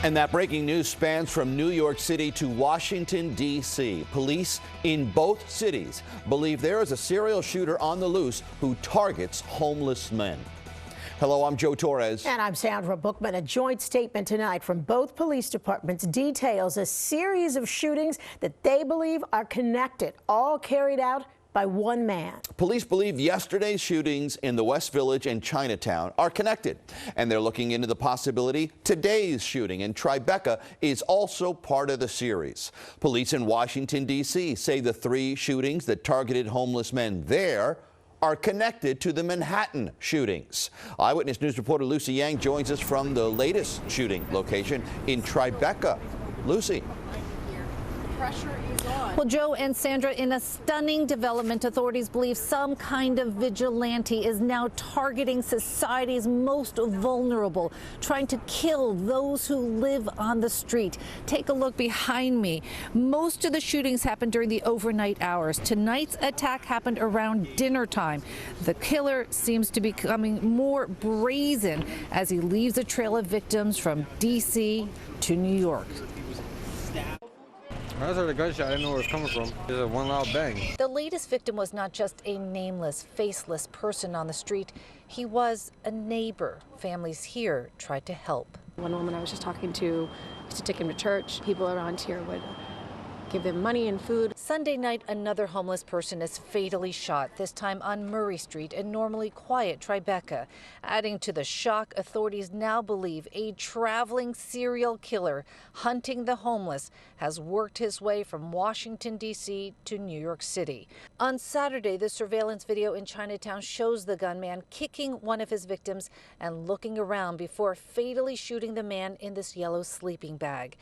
And that breaking news spans from New York City to Washington, D.C. Police in both cities believe there is a serial shooter on the loose who targets homeless men. Hello, I'm Joe Torres. And I'm Sandra Bookman. A joint statement tonight from both police departments details a series of shootings that they believe are connected, all carried out by one man. Police believe yesterday's shootings in the West Village and Chinatown are connected, and they're looking into the possibility today's shooting in Tribeca is also part of the series. Police in Washington, D.C. say the three shootings that targeted homeless men there are connected to the Manhattan shootings. Eyewitness News reporter Lucy Yang joins us from the latest shooting location in Tribeca. Lucy. Well, Joe and Sandra, in a stunning development, authorities believe some kind of vigilante is now targeting society's most vulnerable, trying to kill those who live on the street. Take a look behind me. Most of the shootings happened during the overnight hours. Tonight's attack happened around dinner time. The killer seems to be becoming more brazen as he leaves a trail of victims from D.C. to New York. I heard a gunshot. I didn't know where it was coming from. There's a one loud bang. The latest victim was not just a nameless, faceless person on the street. He was a neighbor. Families here tried to help. One woman I was just talking to used to take him to church. People around here would give them money and food. Sunday night, another homeless person is fatally shot, this time on Murray Street in normally quiet Tribeca. Adding to the shock, authorities now believe a traveling serial killer hunting the homeless has worked his way from Washington, D.C. to New York City. On Saturday, the surveillance video in Chinatown shows the gunman kicking one of his victims and looking around before fatally shooting the man in this yellow sleeping bag.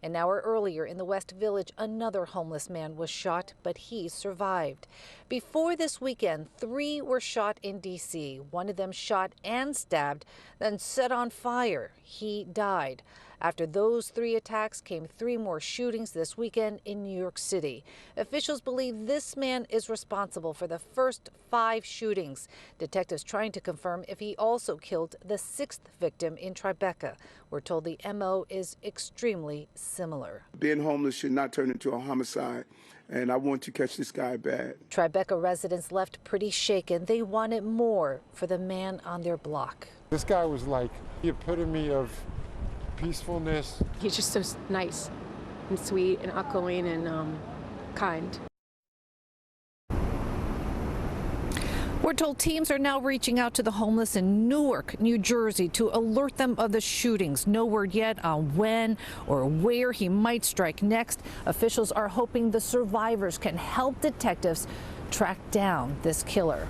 An hour earlier in the West Village, another homeless man was shot, but he survived. Before this weekend, 3 were shot in D.C. One of them shot and stabbed, then set on fire. He died. After those 3 attacks came 3 more shootings this weekend in New York City. Officials believe this man is responsible for the first 5 shootings. Detectives trying to confirm if he also killed the 6th victim in Tribeca. We're told the MO is extremely similar. Being homeless should not turn into a homicide, and I want to catch this guy bad. Tribeca residents left pretty shaken. They wanted more for the man on their block. This guy was like the epitome of peacefulness. He's just so nice and sweet and outgoing and kind. We're told teams are now reaching out to the homeless in Newark, New Jersey, to alert them of the shootings. No word yet on when or where he might strike next. Officials are hoping the survivors can help detectives track down this killer.